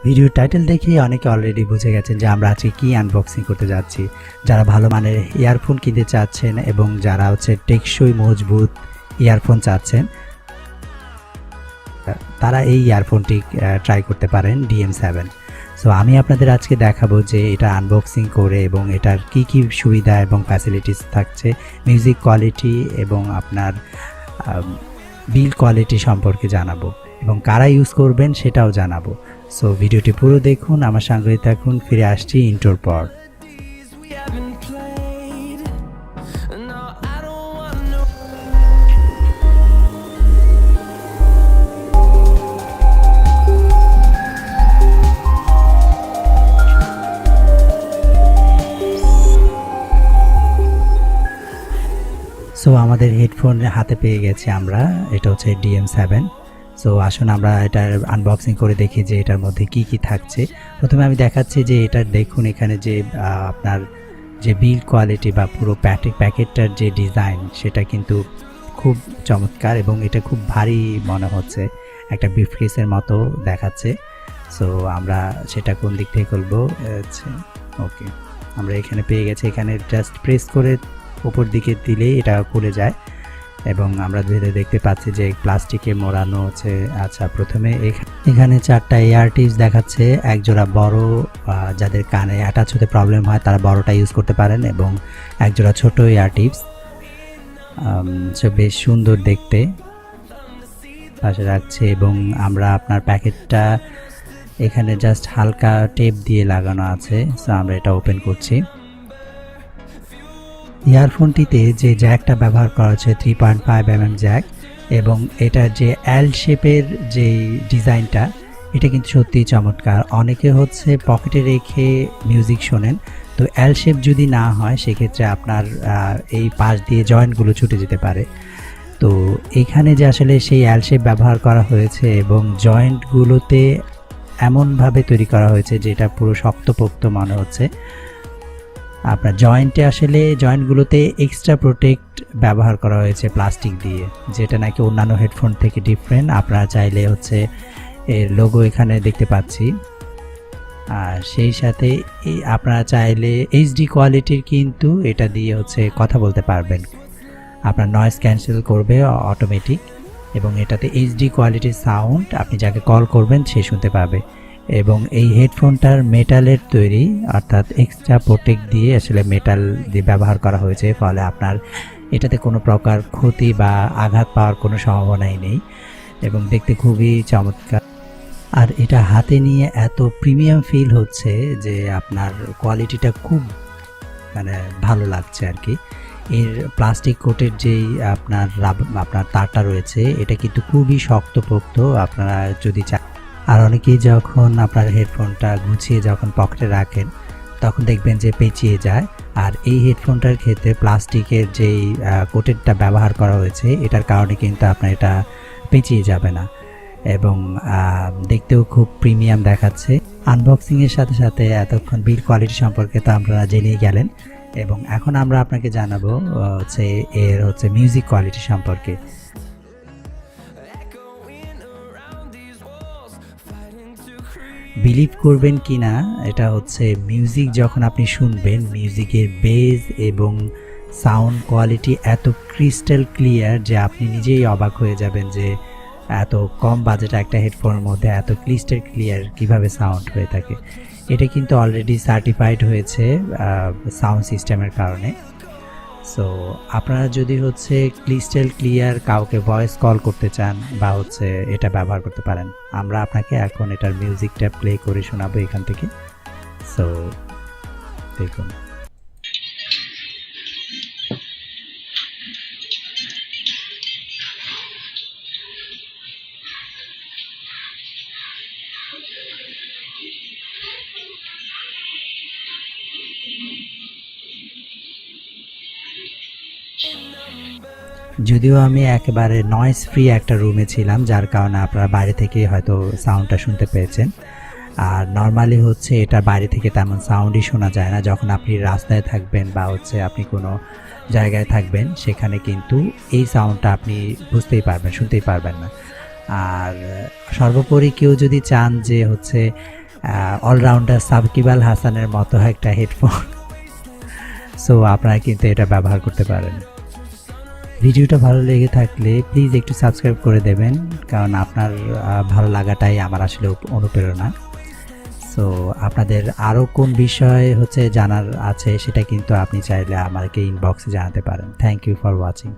Video title দেখেই অনেকে already বুঝে গেছেন যে আমরা আজকে কি আনবক্সিং করতে যাচ্ছি। যারা ভালো মানের ইয়ারফোন কিনতে চাচ্ছেন এবং যারা টেকসই মজবুত ইয়ারফোন চাচ্ছেন তারা এই ইয়ারফোনটি ট্রাই করতে পারেন DM7। সো আমি আপনাদের আজকে দেখাবো যে এটা আনবক্সিং করে এবং এটার কি কি সুবিধা এবং ফ্যাসিলিটিস থাকছে, মিউজিক কোয়ালিটি এবং আপনার বিল কোয়ালিটি সম্পর্কে জানাবো এবং কারা ইউজ করবেন সেটাও জানাবো। সো ভিডিওটি পুরো দেখুন, আমার সঙ্গে থাকুন। ফিরে আসছি ইন্ট্রোর পর। সো আমাদের হেডফোন হাতে পেয়ে গেছি আমরা, এটা হচ্ছে DM7। সো আসুন আমরা এটার আনবক্সিং করে দেখি যে এটার মধ্যে কি কি থাকছে। প্রথমে আমি দেখাচ্ছি যে এটা দেখুন, এখানে যে আপনার যে বিল্ড কোয়ালিটি বা পুরো প্যাকেটটার যে ডিজাইন সেটা কিন্তু খুব চমৎকার এবং এটা খুব ভারী মনে হচ্ছে, একটা ব্রিফকেসের মতো দেখাচ্ছে। সো আমরা সেটা কোন দিক থেকে খুলবো, ওকে আমরা এখানে পেয়ে গেছি। এখানে জাস্ট প্রেস করে উপর দিকে দিলেই এটা খুলে যায় এবং আমরা দেখতে পাচ্ছি যে প্লাস্টিকে মোড়ানো হচ্ছে। আচ্ছা, প্রথমে এখানে 4টা এয়ার টিপস দেখাচ্ছে। এক জোড়া বড়, যাদের কানে অ্যাটাচ হতে প্রবলেম হয় তারা বড়টা ইউজ করতে পারেন, এবং এক জোড়া ছোট এয়ার টিপস, বেশ সুন্দর দেখতে পাশে রাখছে। এবং আমরা আপনার প্যাকেটটা এখানে জাস্ট হালকা টেপ দিয়ে লাগানো আছে। সো আমরা এটা ওপেন করছি। ইয়ারফোনটিতে যে জ্যাকটা ব্যবহার করা হচ্ছে 3.5mm জ্যাক, এবং এটার যে এল শেপের যে ডিজাইনটা এটা কিন্তু সত্যিই চমৎকার। অনেকে পকেটে রেখে মিউজিক শোনেন, তো এল শেপ যদি না হয় সেক্ষেত্রে আপনার এই পাশ দিয়ে জয়েন্টগুলো ছুটে যেতে পারে। তো এখানে যে আসলে সেই এল শেপ ব্যবহার করা হয়েছে এবং জয়েন্টগুলোতে এমনভাবে তৈরি করা হয়েছে যেটা পুরো শক্তপোক্ত মনে হচ্ছে। আপনার জয়েন্টগুলোতে এক্সট্রা প্রোটেক্ট ব্যবহার করা হয়েছে প্লাস্টিক দিয়ে, যেটা নাকি অন্যান্য হেডফোন থেকে ডিফারেন্ট। আপনারা চাইলে এর লোগো এখানে দেখতে পাচ্ছি। আর সেই সাথে আপনারা চাইলে HD কোয়ালিটির কিন্তু এটা দিয়ে কথা বলতে পারবেন। আপনার নয়েজ ক্যান্সেল করবে অটোমেটিক, এবং এটাতে HD কোয়ালিটির সাউন্ড আপনি যাকে কল করবেন সে শুনতে পাবে। এবং এই হেডফোনটার মেটালের তৈরি, অর্থাৎ এক্সট্রা প্রোটেক্ট দিয়ে মেটাল দিয়ে ব্যবহার করা হয়েছে, ফলে আপনার এটাতে কোনো প্রকার ক্ষতি বা আঘাত পাওয়ার কোনো সম্ভাবনাই নেই এবং দেখতে খুবই চমৎকার। আর এটা হাতে নিয়ে এত প্রিমিয়াম ফিল হচ্ছে যে আপনার কোয়ালিটিটা খুব ভালো লাগছে আর কি। এর প্লাস্টিক কোটের যেই আপনার তারটা রয়েছে এটা কিন্তু খুবই শক্তপোক্ত, আপনারা যদি চান। আর অনেকেই যখন আপনার হেডফোনটা গুছিয়ে যখন পকেটে রাখেন তখন দেখবেন যে পেঁচিয়ে যায়। আর এই হেডফোনটার ক্ষেত্রে প্লাস্টিকের যেই কোটেরটা ব্যবহার করা হয়েছে এটার কারণে কিন্তু আপনার এটা পেঁচিয়ে যাবে না এবং দেখতেও খুব প্রিমিয়াম দেখাচ্ছে। আনবক্সিংয়ের সাথে সাথে এতক্ষণ বিল্ড কোয়ালিটি সম্পর্কে তো আপনারা জেনেই গেলেন, এবং এখন আমরা আপনাকে জানাবো এর মিউজিক কোয়ালিটি সম্পর্কে। বিলিভ করবেন কি না, এটা মিউজিক যখন আপনি শুনবেন, মিউজিকের বেজ এবং সাউন্ড কোয়ালিটি এত ক্রিস্টাল ক্লিয়ার যে আপনি নিজেই অবাক হয়ে যাবেন যে এত কম বাজেট একটা হেডফোনের মধ্যে এত ক্রিস্টাল ক্লিয়ার কিভাবে সাউন্ড হয়ে থাকে। এটা কিন্তু অলরেডি সার্টিফাইড হয়েছে সাউন্ড সিস্টেমের কারণে। সো আপনারা যদি ক্রিস্টাল ক্লিয়ার কাউকে ভয়েস কল করতে চান বা এটা ব্যবহার করতে পারেন। আমরা আপনাকে এখন এটার মিউজিকটা প্লে করে শোনাবো এখান থেকে। সো দেখুন। যদিও আমি একেবারে নয়েজ ফ্রি একটা রুমে ছিলাম, যার কারণে আপনারা বাইরে থেকে হয়তো সাউন্ডটা শুনতে পেয়েছেন। আর নর্মালি এটা বাইরে থেকে তেমন সাউন্ডই শোনা যায় না। যখন আপনি রাস্তায় থাকবেন বা আপনি কোনো জায়গায় থাকবেন সেখানে কিন্তু এই সাউন্ডটা আপনি বুঝতেই পারবেন, শুনতেই পারবেন না। আর সর্বোপরি কেউ যদি চান যে অলরাউন্ডার সাকিব আল হাসানের মতো একটা হেডফোন। সো আপনারা কিন্তু এটা ব্যবহার করতে পারেন। ভিডিওটা ভালো লেগে থাকলে প্লিজ একটু সাবস্ক্রাইব করে দেবেন, কারণ আপনার ভালো লাগাটাই আমার আসলে অনুপ্রেরণা। সো আপনাদের আরও কোন বিষয় জানার আছে সেটা কিন্তু আপনি চাইলে আমাকে ইনবক্সে জানাতে পারেন। Thank you for watching.